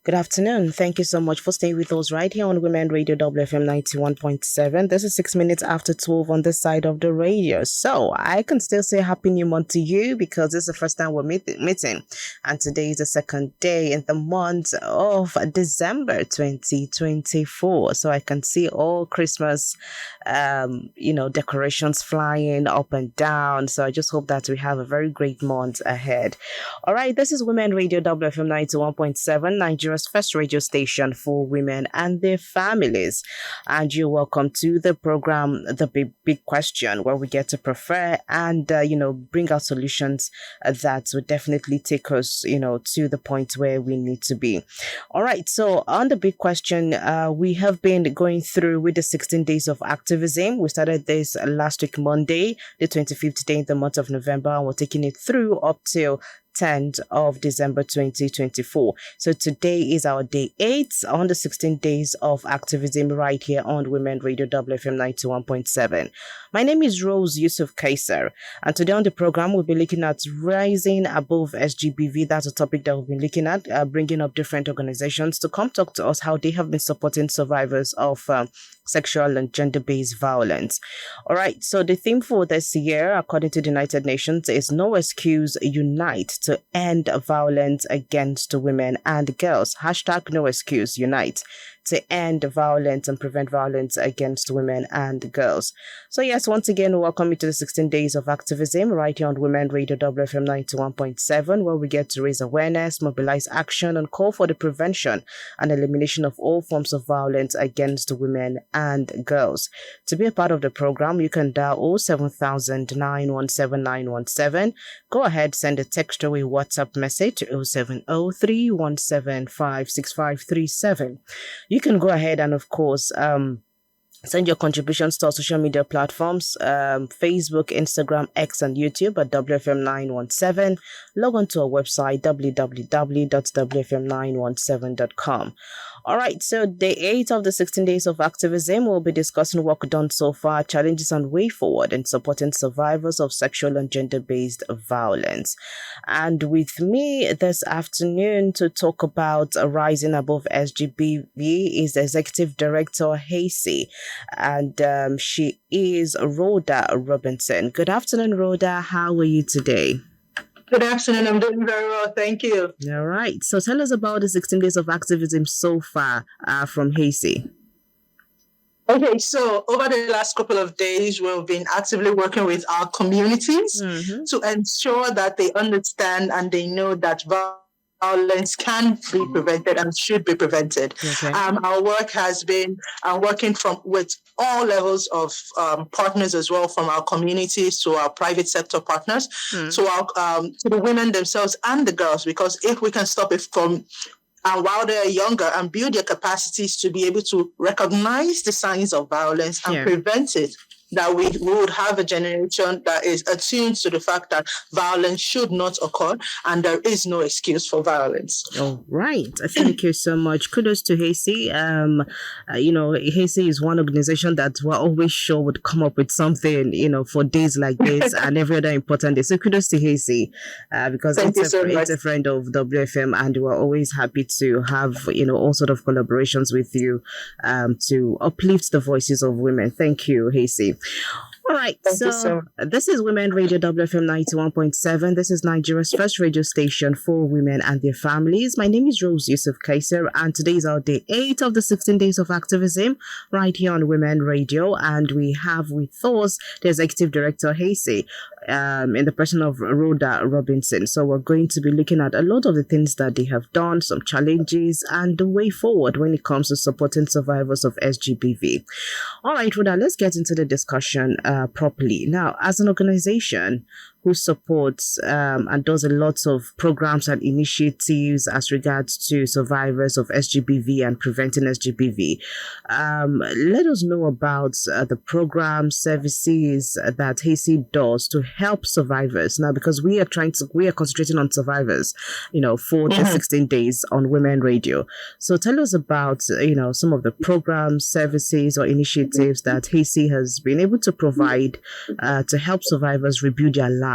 Good afternoon. Thank you so much for staying with us right here on Women Radio WFM 91.7. This is 6 minutes after 12 on this side of the radio. So I can still say Happy New Month to you because this is the first time we're meeting. And today is the second day in the month of December 2024. So I can see all Christmas, decorations flying up and down. So I just hope that we have a very great month ahead. All right. This is Women Radio WFM 91.7, Nigeria's first radio station for women and their families. And you're welcome to the program, The Big Question, where we get to prefer and, bring out solutions that would definitely take us, to the point where we need to be. All right. So on The Big Question, we have been going through with the 16 Days of Activism. We started this last week, Monday, the 25th day in the month of November, and we're taking it through up till 10th of December 2024. So today is our day 8 on the 16 days of activism right here on Women Radio WFM 91.7. My name is Rose Yusuf Kaiser, and today on the program we'll be looking at rising above SGBV. That's a topic that we've been looking at, bringing up different organizations to come talk to us how they have been supporting survivors of sexual and gender-based violence. All right, so the theme for this year, according to the United Nations, is No Excuse, Unite to End Violence Against Women and Girls. Hashtag No Excuse, Unite to end violence and prevent violence against women and girls. So yes, once again, welcome you to the 16 Days of Activism right here on Women Radio WFM 91.7, where we get to raise awareness, mobilize action, and call for the prevention and elimination of all forms of violence against women and girls. To be a part of the program, you can dial 07000 917 917. Go ahead, send a text or a WhatsApp message to 070 317 56537. You can go ahead and, of course, send your contributions to our social media platforms, Facebook, Instagram, X, and YouTube at WFM917. Log on to our website, www.wfm917.com. All right, so day 8 of the 16 Days of Activism, we'll be discussing work done so far, challenges and way forward in supporting survivors of sexual and gender-based violence. And with me this afternoon to talk about Rising Above SGBV is the Executive Director, Hasey, and she is Rhoda Robinson. Good afternoon, Rhoda. How are you today? Good afternoon. I'm doing very well. Thank you. All right. So tell us about the 16 Days of Activism so far from Hasey. Okay, so over the last couple of days, we've been actively working with our communities to ensure that they understand and they know that violence can be prevented and should be prevented. Okay. Our work has been working with all levels of partners as well, from our communities to our private sector partners, to the women themselves and the girls, because if we can stop it from while they're younger and build their capacities to be able to recognize the signs of violence and prevent it, that we would have a generation that is attuned to the fact that violence should not occur and there is no excuse for violence. All right. Thank you so much. Kudos to Hasey. Hasey is one organization that we're always sure would come up with something, for days like this and every other important day. So kudos to Hasey because it's a friend of WFM and we're always happy to have, all sort of collaborations with you to uplift the voices of women. Thank you, Hasey. All right, so this is Women Radio WFM 91.7. This is Nigeria's first radio station for women and their families. My name is Rose Yusuf Kaiser, and today is our day 8 of the 16 Days of Activism right here on Women Radio. And we have with us the Executive Director, Hasey, in the person of Rhoda Robinson. So we're going to be looking at a lot of the things that they have done, some challenges, and the way forward when it comes to supporting survivors of SGBV. All right, Rhoda, let's get into the discussion properly. Now, as an organization who supports and does a lot of programs and initiatives as regards to survivors of SGBV and preventing SGBV, let us know about the program services that Hasey does to help survivors. Now, because we are concentrating on survivors, for the 16 days on Women Radio. So tell us about, some of the programs, services, or initiatives that Hasey has been able to provide to help survivors rebuild their lives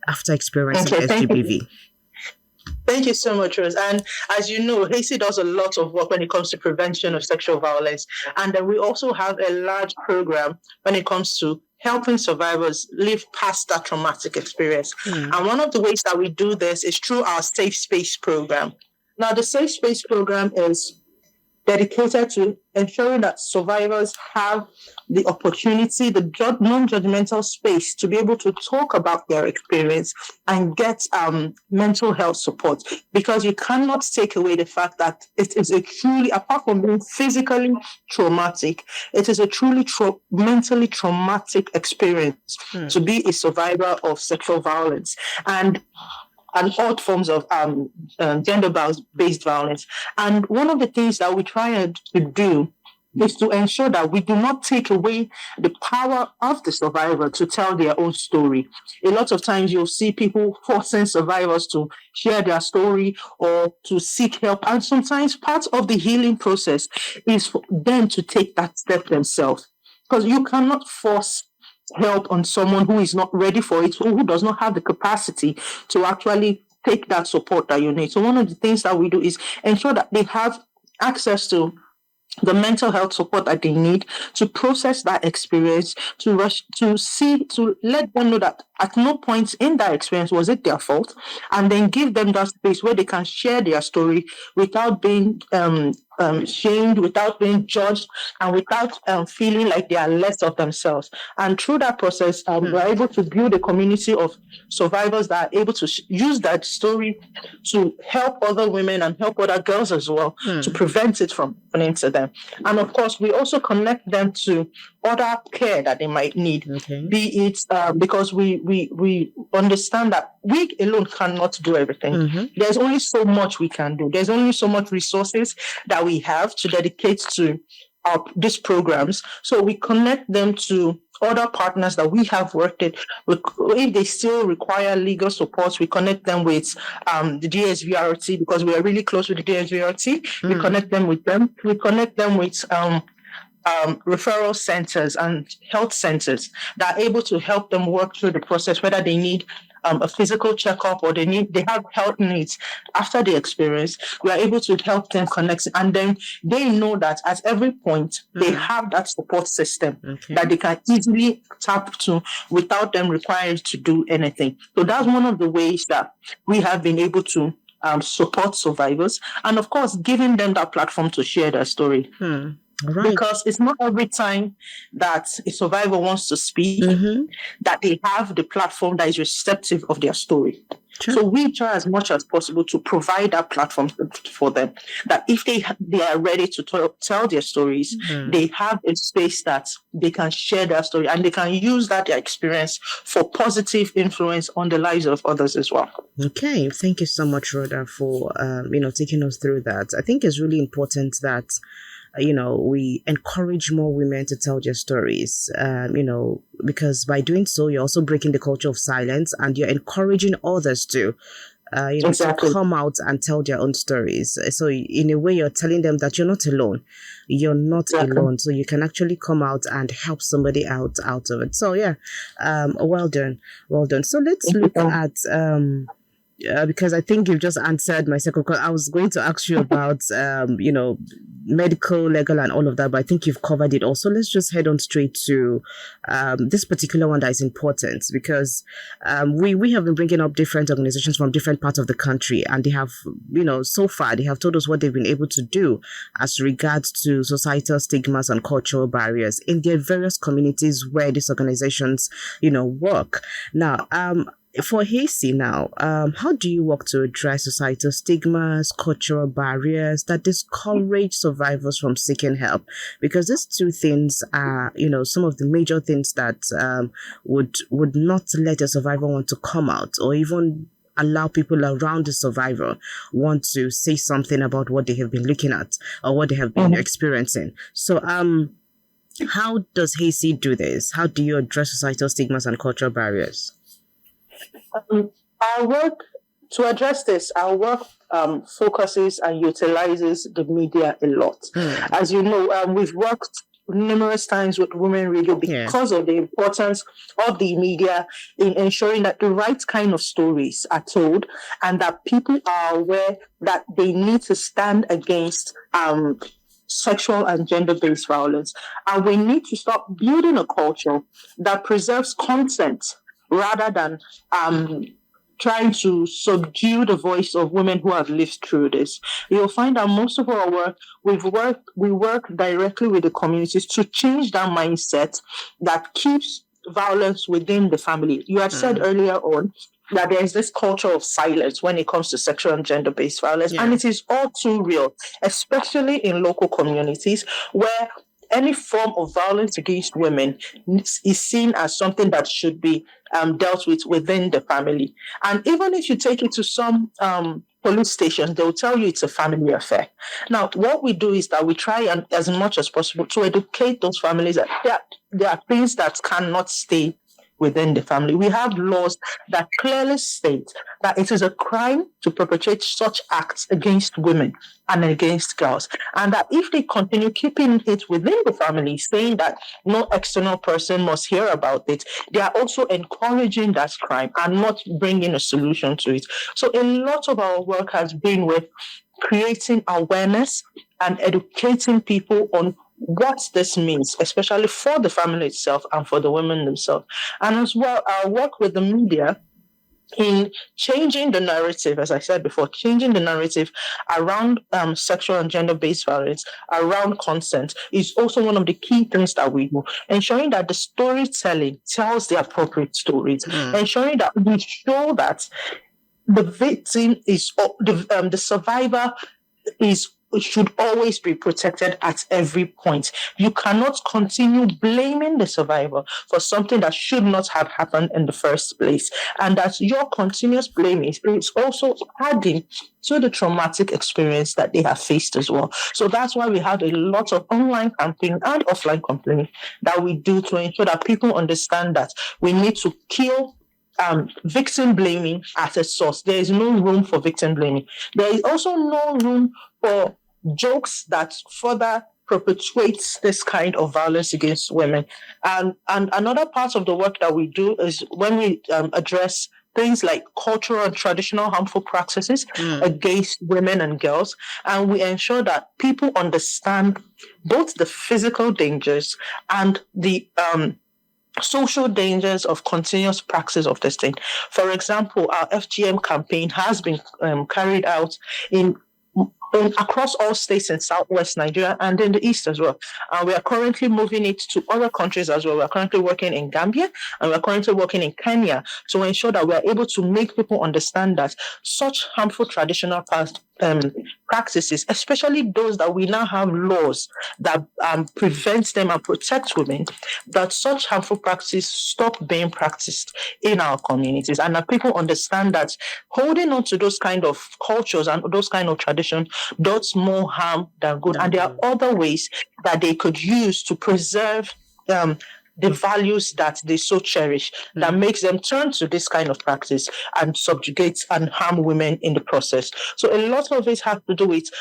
after experiencing SGBV. Thank you so much, Rose. And as you know, Hasty does a lot of work when it comes to prevention of sexual violence. And then we also have a large program when it comes to helping survivors live past that traumatic experience. And one of the ways that we do this is through our Safe Space program. Now, the Safe Space program is dedicated to ensuring that survivors have the opportunity, the non-judgmental space to be able to talk about their experience and get mental health support. Because you cannot take away the fact that it is a truly, apart from being physically traumatic, it is a truly mentally traumatic experience to be a survivor of sexual violence. And all forms of gender-based violence. And one of the things that we try to do is to ensure that we do not take away the power of the survivor to tell their own story. A lot of times you'll see people forcing survivors to share their story or to seek help. And sometimes part of the healing process is for them to take that step themselves. Because you cannot force help on someone who is not ready for it, who does not have the capacity to actually take that support that you need. So one of the things that we do is ensure that they have access to the mental health support that they need to process that experience, to let them know that at no point in that experience was it their fault, and then give them that space where they can share their story without being shamed, without being judged, and without feeling like they are less of themselves. And through that process, we're able to build a community of survivors that are able to use that story to help other women and help other girls as well to prevent it from happening to them. And of course, we also connect them to other care that they might need, be it because we understand that we alone cannot do everything. There's only so much we can do. There's only so much resources that we have to dedicate to these programs. So we connect them to other partners that we have worked with. If they still require legal support, we connect them with the DSVRT, because we are really close with the DSVRT. We connect them with them. We connect them with referral centers and health centers that are able to help them work through the process, whether they need a physical checkup or they have health needs after the experience. We are able to help them connect, and then they know that at every point they have that support system that they can easily tap to without them required to do anything. So that's one of the ways that we have been able to support survivors, and of course giving them that platform to share their story. Right. Because it's not every time that a survivor wants to speak that they have the platform that is receptive of their story. Sure. So we try as much as possible to provide that platform for them, that if they are ready to tell their stories, they have a space that they can share their story and they can use that experience for positive influence on the lives of others as well. Okay, thank you so much, Rhoda, for taking us through that. I think it's really important that we encourage more women to tell their stories, because by doing so, you're also breaking the culture of silence and you're encouraging others to come out and tell their own stories. So in a way, you're telling them that you're not alone. You're not alone. So you can actually come out and help somebody out of it. So yeah, well done. So let's look at because I think you've just answered my second question. I was going to ask you about, medical, legal, and all of that, but I think you've covered it also. Let's just head on straight to this particular one that is important, because we have been bringing up different organizations from different parts of the country, and they have, so far, they have told us what they've been able to do as regards to societal stigmas and cultural barriers in their various communities where these organizations, work. Now, for Hasty now, how do you work to address societal stigmas, cultural barriers that discourage survivors from seeking help? Because these two things are, some of the major things that would not let a survivor want to come out or even allow people around the survivor want to say something about what they have been looking at or what they have been experiencing. So, how does Hasty do this? How do you address societal stigmas and cultural barriers? Our work to address this, focuses and utilizes the media a lot. As you know, we've worked numerous times with Women Radio because of the importance of the media in ensuring that the right kind of stories are told and that people are aware that they need to stand against sexual and gender-based violence. And we need to stop building a culture that preserves consent rather than trying to subdue the voice of women who have lived through this. You'll find that most of our work, we work directly with the communities to change that mindset that keeps violence within the family. You had said earlier on that there is this culture of silence when it comes to sexual and gender-based violence, and it is all too real, especially in local communities where any form of violence against women is seen as something that should be dealt with within the family. And even if you take it to some police stations, they'll tell you it's a family affair. Now, what we do is that we try and, as much as possible, to educate those families that there are things that cannot stay within the family. We have laws that clearly state that it is a crime to perpetrate such acts against women and against girls. And that if they continue keeping it within the family, saying that no external person must hear about it, they are also encouraging that crime and not bringing a solution to it. So a lot of our work has been with creating awareness and educating people on what this means, especially for the family itself and for the women themselves. And as well, our work with the media in changing the narrative, as I said before, changing the narrative around sexual and gender-based violence, around consent, is also one of the key things that we do. Ensuring that the storytelling tells the appropriate stories, ensuring that we show that the victim is, the survivor should always be protected at every point. You cannot continue blaming the survivor for something that should not have happened in the first place. And that your continuous blaming is also adding to the traumatic experience that they have faced as well. So that's why we have a lot of online campaign and offline campaign that we do to ensure that people understand that we need to kill victim blaming at a source. There is no room for victim blaming. There is also no room for jokes that further perpetuates this kind of violence against women. And another part of the work that we do is when we address things like cultural and traditional harmful practices against women and girls. And we ensure that people understand both the physical dangers and the social dangers of continuous practice of this thing. For example, our FGM campaign has been carried out across all states in Southwest Nigeria and in the East as well. We are currently moving it to other countries as well. We are currently working in Gambia and we are currently working in Kenya to ensure that we are able to make people understand that such harmful traditional practices, especially those that we now have laws that prevent them and protect women, that such harmful practices stop being practiced in our communities, and that people understand that holding on to those kind of cultures and those kind of traditions does more harm than good. And there are other ways that they could use to preserve the values that they so cherish that makes them turn to this kind of practice and subjugate and harm women in the process. So a lot of it has to do with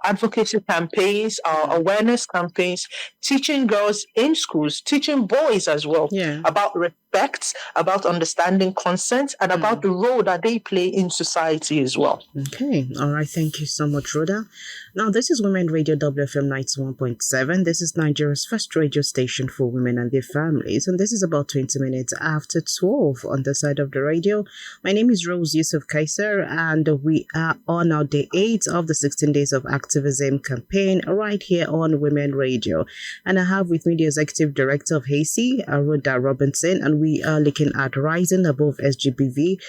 advocacy campaigns, awareness campaigns, teaching girls in schools, teaching boys as well about respect, about understanding consent, and about the role that they play in society as well. Okay. All right. Thank you so much, Rhoda. Now, this is Women Radio WFM 91.7. This is Nigeria's first radio station for women and their families. And this is about 20 minutes after 12 on the side of the radio. My name is Rose Yusuf Kaiser, and we are on our day 8 of the 16 Days of Activism campaign right here on Women Radio. And I have with me the Executive Director of HACI, Rhoda Robinson, and we are looking at Rising Above SGBV,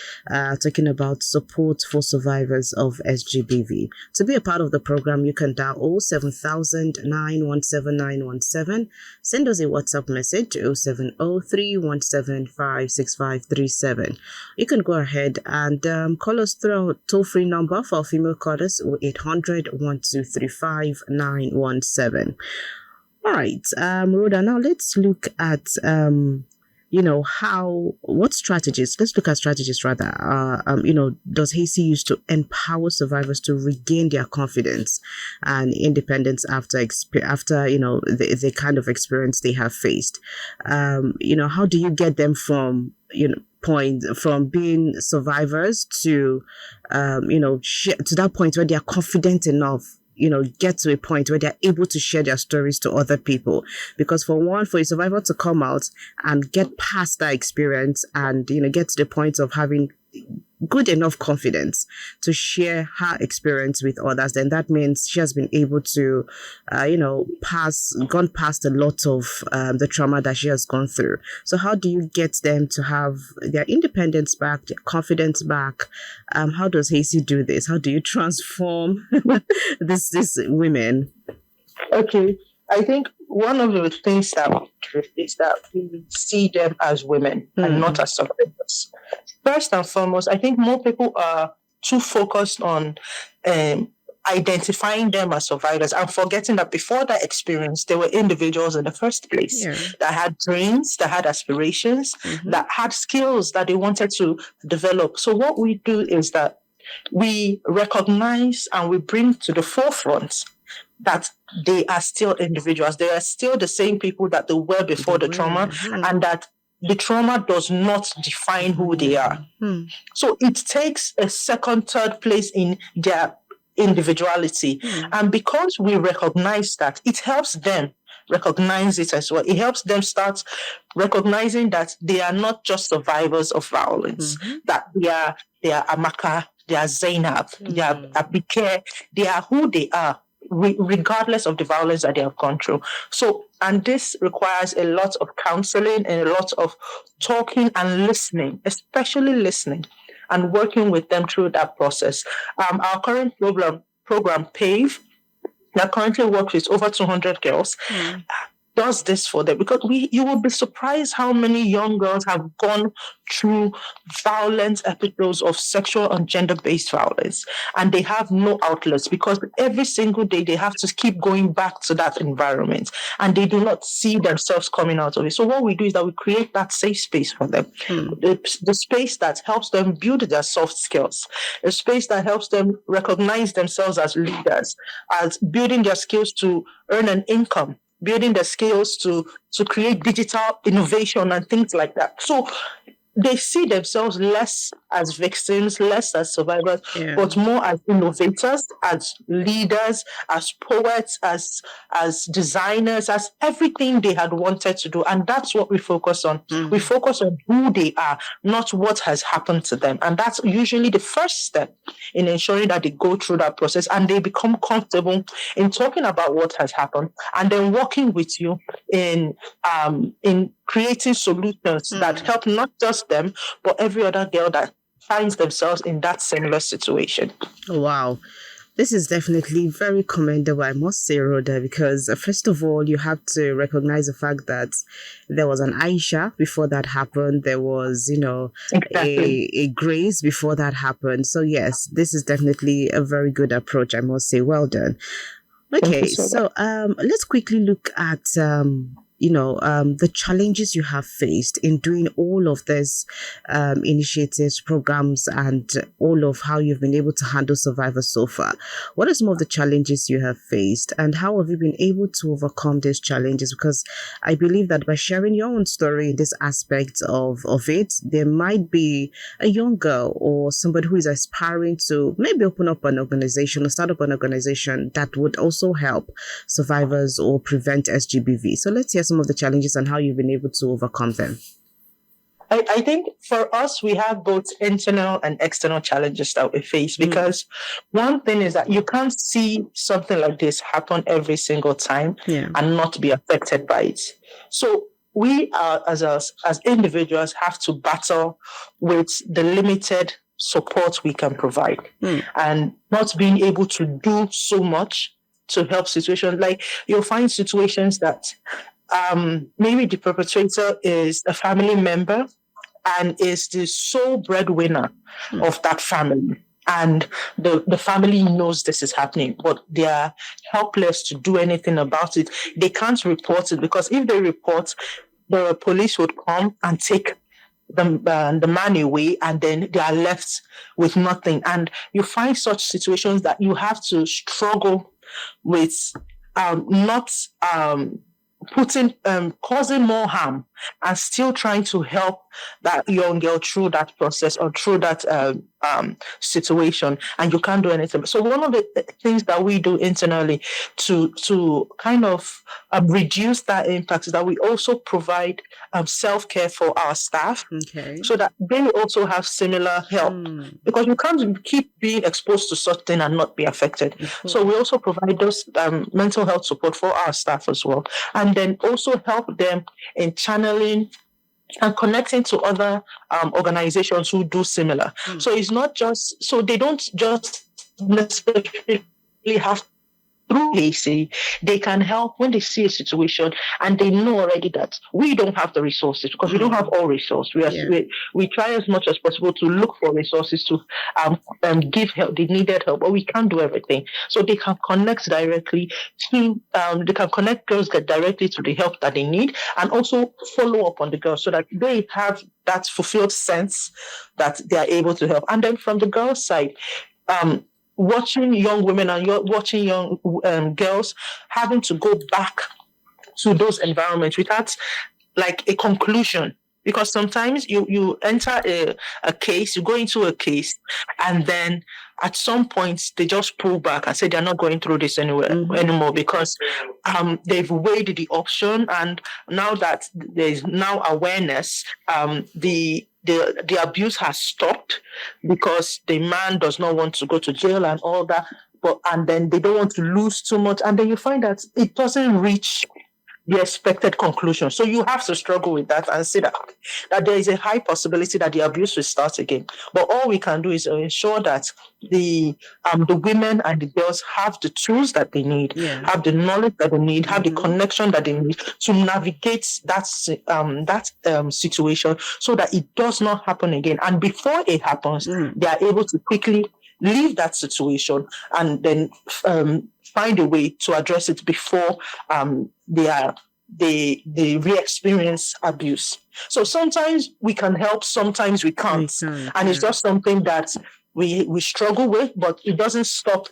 talking about support for survivors of SGBV. To be a part of the program, you can dial 07000 917 917. Send us a WhatsApp message to 07031756537. You can go ahead and call us through our toll-free number for female callers, 800 1235 917. All right, Rhoda, now let's look at what strategies, let's look at strategies rather, does Haiti use to empower survivors to regain their confidence and independence after, the kind of experience they have faced? How do you get them from, point from being survivors to, to that point where they are confident enough, get to a point where they're able to share their stories to other people? Because for a survivor to come out and get past that experience and, get to the point of having good enough confidence to share her experience with others, then that means she has been able to, gone past a lot of the trauma that she has gone through. So how do you get them to have their independence back, their confidence back? How does Haiti do this? How do you transform these women? Okay. I think one of the things that we do is that we see them as women and not as survivors. First and foremost, I think more people are too focused on identifying them as survivors and forgetting that before that experience, they were individuals in the first place that had dreams, that had aspirations, that had skills that they wanted to develop. So what we do is that we recognize and we bring to the forefront that they are still individuals. They are still the same people that they were before the trauma, and that the trauma does not define who they are. So it takes a second, third place in their individuality. And because we recognize that, it helps them recognize it as well. It helps them start recognizing that they are not just survivors of violence, that they are Amaka, they are Zainab, they are Abike, they are who they are, regardless of the violence that they have gone through. So, and this requires a lot of counseling and a lot of talking and listening, especially listening and working with them through that process. Our current program PAVE, that currently works with over 200 girls, does this for them, because you will be surprised how many young girls have gone through violent episodes of sexual and gender-based violence, and they have no outlets because every single day they have to keep going back to that environment, and they do not see themselves coming out of it. So what we do is that we create that safe space for them, the space that helps them build their soft skills, a space that helps them recognize themselves as leaders, as building their skills to earn an income, building the skills to create digital innovation and things like that. So they see themselves less as victims, less as survivors, but more as innovators, as leaders, as poets, as designers, as everything they had wanted to do. And that's what we focus on. We focus on who they are, not what has happened to them. And that's usually the first step in ensuring that they go through that process and they become comfortable in talking about what has happened, and then working with you in creating solutions that help not just them, but every other girl that finds themselves in that similar situation. Wow. This is definitely very commendable, I must say, Rhoda, because first of all, you have to recognize the fact that there was an Aisha before that happened. There was, a Grace before that happened. So yes, this is definitely a very good approach, I must say. Well done. Okay, so let's quickly look at the challenges you have faced in doing all of these initiatives, programs, and all of how you've been able to handle survivors so far. What are some of the challenges you have faced, and how have you been able to overcome these challenges? Because I believe that by sharing your own story in this aspect of it, there might be a young girl or somebody who is aspiring to maybe open up an organization or start up an organization that would also help survivors or prevent SGBV. So let's hear some of the challenges and how you've been able to overcome them. I think for us, we have both internal and external challenges that we face, because one thing is that you can't see something like this happen every single time and not be affected by it. So we as individuals have to battle with the limited support we can provide and not being able to do so much to help situations. Like, you'll find situations that maybe the perpetrator is a family member and is the sole breadwinner of that family. And the family knows this is happening, but they are helpless to do anything about it. They can't report it, because if they report, the police would come and take the man away, and then they are left with nothing. And you find such situations that you have to struggle with not causing more harm, and still trying to help that young girl through that process or through that situation, and you can't do anything. So one of the things that we do internally to kind of reduce that impact is that we also provide self-care for our staff, so that they also have similar help, because you can't keep being exposed to such thing and not be affected. So we also provide those mental health support for our staff as well, and then also help them in channeling and connecting to other organizations who do similar. So it's not just, so they don't just necessarily have through AC, they can help when they see a situation and they know already that we don't have the resources, because we don't have all resources. We try as much as possible to look for resources to give help, the needed help, but we can't do everything. So they can connect directly to, they can connect girls directly to the help that they need, and also follow up on the girls so that they have that fulfilled sense that they are able to help. And then from the girls' side, watching young women and watching young girls having to go back to those environments without like a conclusion. Because sometimes you enter a case, you go into a case, and then at some point they just pull back and say they're not going through this anymore, because they've weighed the option, and now that there's now awareness, the abuse has stopped, because the man does not want to go to jail and all that, and then they don't want to lose too much, and then you find that it doesn't reach the expected conclusion. So you have to struggle with that and see that there is a high possibility that the abuse will start again. But all we can do is ensure that the women and the girls have the tools that they need, have the knowledge that they need, have the connection that they need to navigate that situation, so that it does not happen again. And before it happens, they are able to quickly leave that situation and then find a way to address it before they re-experience abuse. So sometimes we can help, sometimes we can't. And it's just something that we struggle with, but it doesn't stop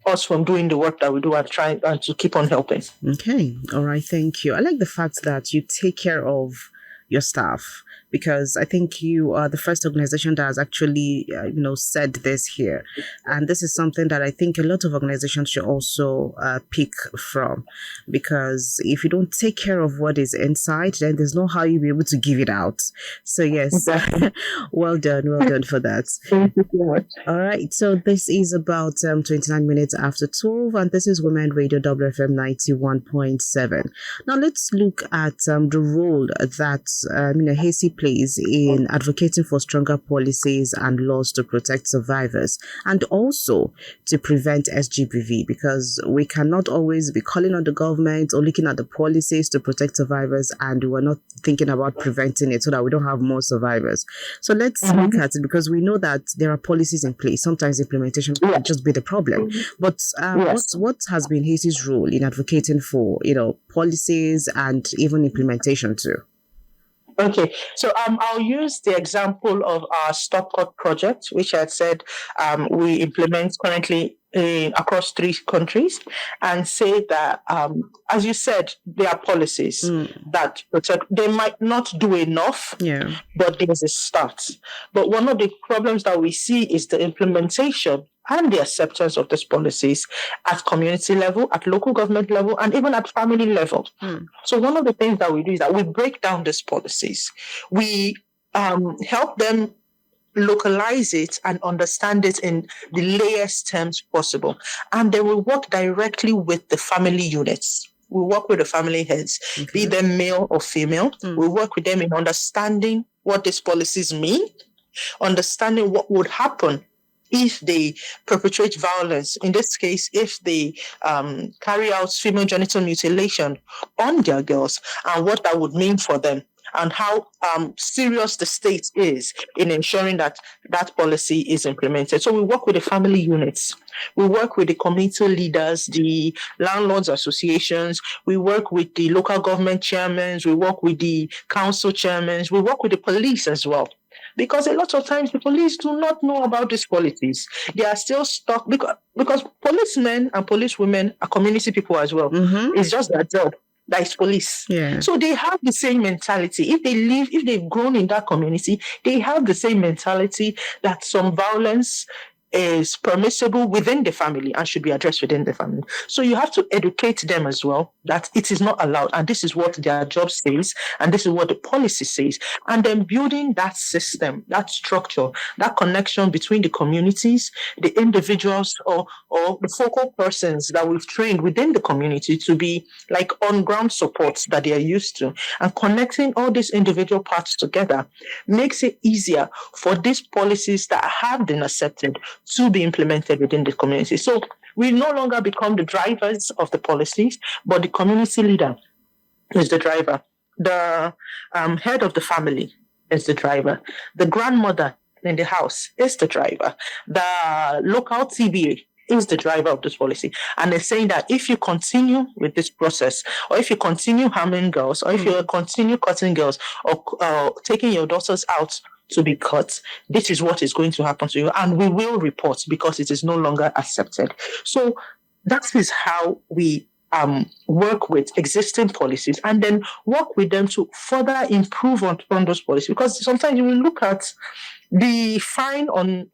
us from doing the work that we do and trying and to keep on helping. Okay. All right. Thank you. I like the fact that you take care of your staff, because I think you are the first organization that has actually, said this here. And this is something that I think a lot of organizations should also pick from, because if you don't take care of what is inside, then there's no how you'll be able to give it out. So yes, exactly. Well done for that. Thank you so much. All right, so this is about 29 minutes after 12, and this is Women Radio WFM 91.7. Now let's look at the role that Hasey plays in advocating for stronger policies and laws to protect survivors, and also to prevent SGBV, because we cannot always be calling on the government or looking at the policies to protect survivors, and we're not thinking about preventing it so that we don't have more survivors. So let's look at it, because we know that there are policies in place. Sometimes implementation can just be the problem. But what has been Hasey's role in advocating for policies and even implementation too? Okay, so I'll use the example of our Stop Cut project, which I said we implement currently across 3 countries, and say that, as you said, there are policies that protect. They might not do enough, but there's a start. But one of the problems that we see is the implementation and the acceptance of these policies at community level, at local government level, and even at family level. So one of the things that we do is that we break down these policies. We help them localize it and understand it in the layest terms possible. And then we work directly with the family units. We work with the family heads, be them male or female. We work with them in understanding what these policies mean, understanding what would happen if they perpetrate violence, in this case, if they carry out female genital mutilation on their girls, and what that would mean for them. and how serious the state is in ensuring that that policy is implemented. So we work with the family units, we work with the community leaders, the landlords associations, we work with the local government chairmen, we work with the council chairmen, we work with the police as well. Because a lot of times the police do not know about these policies. They are still stuck because policemen and policewomen are community people as well. It's just their job. That is police. Yeah. So they have the same mentality. If they've grown in that community, they have the same mentality that some violence is permissible within the family and should be addressed within the family. So you have to educate them as well that it is not allowed, and this is what their job says, and this is what the policy says. And then building that system, that structure, that connection between the communities, the individuals, or the focal persons that we've trained within the community to be like on-ground supports that they are used to, and connecting all these individual parts together makes it easier for these policies that have been accepted to be implemented within the community. So we no longer become the drivers of the policies, but the community leader is the driver. The head of the family is the driver. The grandmother in the house is the driver. The local TBA is the driver of this policy. And they're saying that if you continue with this process, or if you continue harming girls, or if you continue cutting girls, or taking your daughters out to be cut, this is what is going to happen to you. And we will report because it is no longer accepted. So that is how we work with existing policies and then work with them to further improve on those policies. Because sometimes you will look at the fine on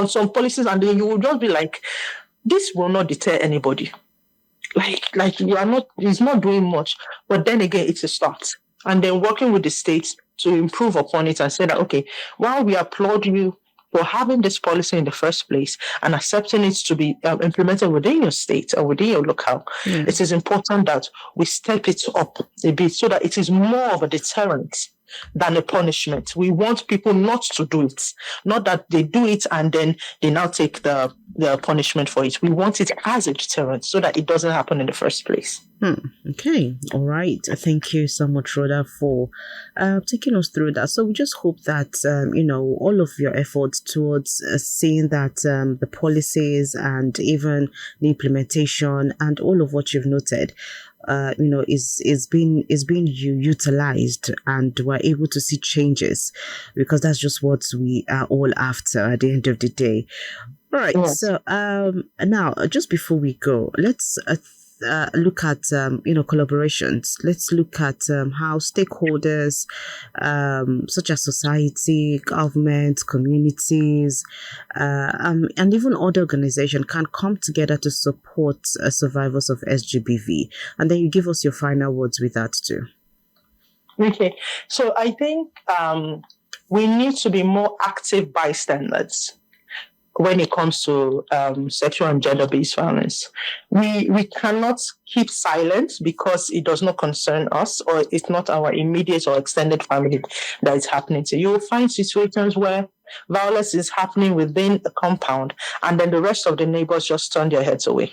some policies and then you will just be like, this will not deter anybody. Like you are not, it's not doing much. But then again, it's a start. And then working with the states to improve upon it and say that, okay, while we applaud you for having this policy in the first place and accepting it to be implemented within your state or within your locale, it is important that we step it up a bit so that it is more of a deterrent than a punishment. We want people not to do it, not that they do it and then they now take the punishment for it. We want it as a deterrent so that it doesn't happen in the first place. Okay, all right. Thank you so much, Rhoda, for taking us through that. So we just hope that all of your efforts towards seeing that the policies and even the implementation and all of what you've noted, is being utilized, and we're able to see changes, because that's just what we are all after at the end of the day. All right. Yes. So now, just before we go, let's look at collaborations. Let's look at how stakeholders such as society, government, communities, and even other organizations can come together to support survivors of SGBV. And then you give us your final words with that too. Okay, so I think we need to be more active bystanders when it comes to sexual and gender-based violence. We cannot keep silent because it does not concern us, or it's not our immediate or extended family that is happening to. You will find situations where violence is happening within a compound and then the rest of the neighbors just turn their heads away.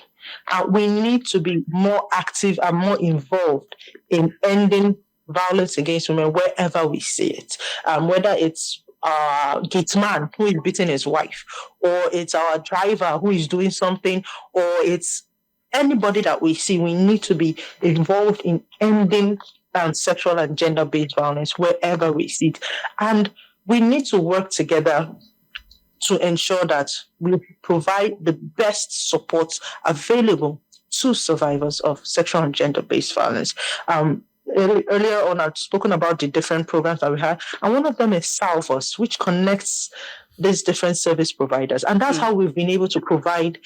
We need to be more active and more involved in ending violence against women wherever we see it, whether it's gate man who is beating his wife, or it's our driver who is doing something, or it's anybody that we see. We need to be involved in ending sexual and gender-based violence wherever we see it. And we need to work together to ensure that we provide the best support available to survivors of sexual and gender-based violence. Earlier on, I've spoken about the different programs that we have, and one of them is Salvos, which connects these different service providers. And that's how we've been able to provide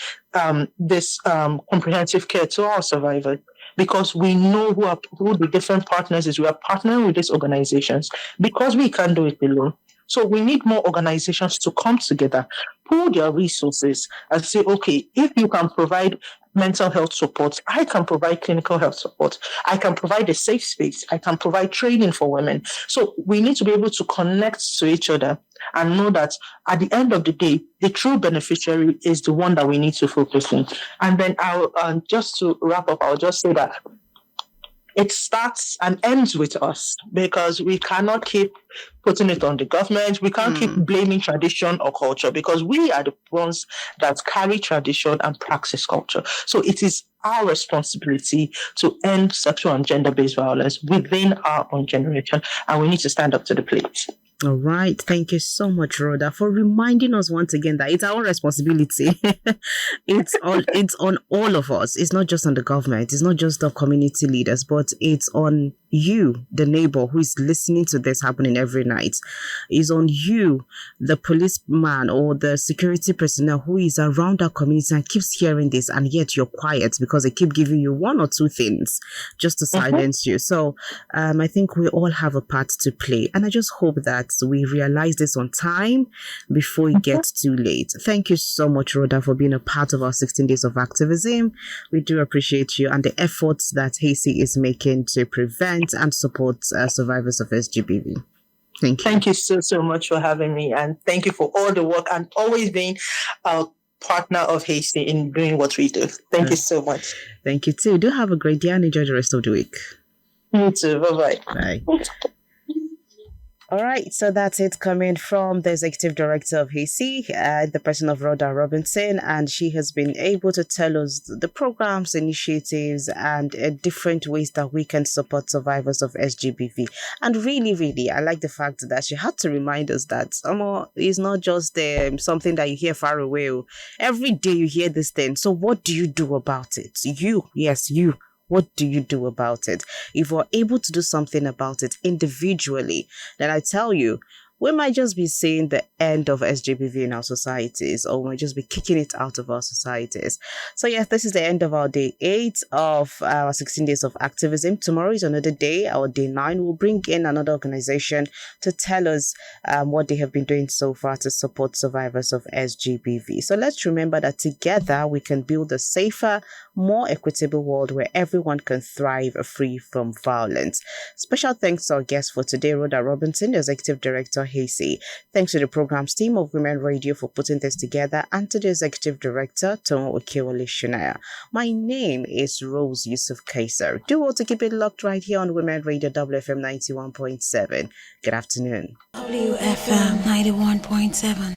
this comprehensive care to our survivors, because we know who the different partners is. We are partnering with these organizations because we can't do it alone. So we need more organizations to come together, pool their resources, and say, okay, if you can provide mental health support, I can provide clinical health support, I can provide a safe space, I can provide training for women. So we need to be able to connect to each other and know that at the end of the day, the true beneficiary is the one that we need to focus on. And then just to wrap up, I'll just say that it starts and ends with us, because we cannot keep putting it on the government. We can't keep blaming tradition or culture, because we are the ones that carry tradition and practice culture. So it is our responsibility to end sexual and gender-based violence within our own generation, and we need to stand up to the plate. All right. Thank you so much, Rhoda, for reminding us once again that it's our responsibility. It's on all of us. It's not just on the government. It's not just the community leaders, but it's on you, the neighbor who is listening to this happening every night. It's on you, the policeman or the security personnel who is around our community and keeps hearing this, and yet you're quiet because they keep giving you one or two things just to silence you. So I think we all have a part to play, and I just hope that we realize this on time before it gets too late. Thank you so much, Rhoda, for being a part of our 16 Days of Activism. We do appreciate you and the efforts that Hasty is making to prevent and support survivors of SGBV. Thank you. Thank you so much for having me, and thank you for all the work and always being a partner of Hasty in doing what we do. Thank you so much. Thank you too. Do have a great day and enjoy the rest of the week. You too. Bye-bye. Bye. All right, so that's it coming from the executive director of Hasty, the person of Rhoda Robinson, and she has been able to tell us the programs, initiatives, and different ways that we can support survivors of SGBV. And really, I like the fact that she had to remind us that it's not just something that you hear far away. Every day you hear this thing. So what do you do about it? Yes, you. What do you do about it? If we're able to do something about it individually, then I tell you, we might just be seeing the end of SGBV in our societies, or we might just be kicking it out of our societies. So yes, this is the end of our day 8 of our 16 Days of Activism. Tomorrow is another day, our day 9. We'll bring in another organization to tell us what they have been doing so far to support survivors of SGBV. So let's remember that together we can build a safer, more equitable world where everyone can thrive free from violence. Special thanks to our guest for today, Rhoda Robinson, the Executive Director, Hasty. Thanks to the program's team of Women Radio for putting this together, and to the Executive Director, Tomo Okewale Shunaya. My name is Rose Yusuf Kaiser. Do want to keep it locked right here on Women Radio WFM 91.7. Good afternoon. WFM 91.7.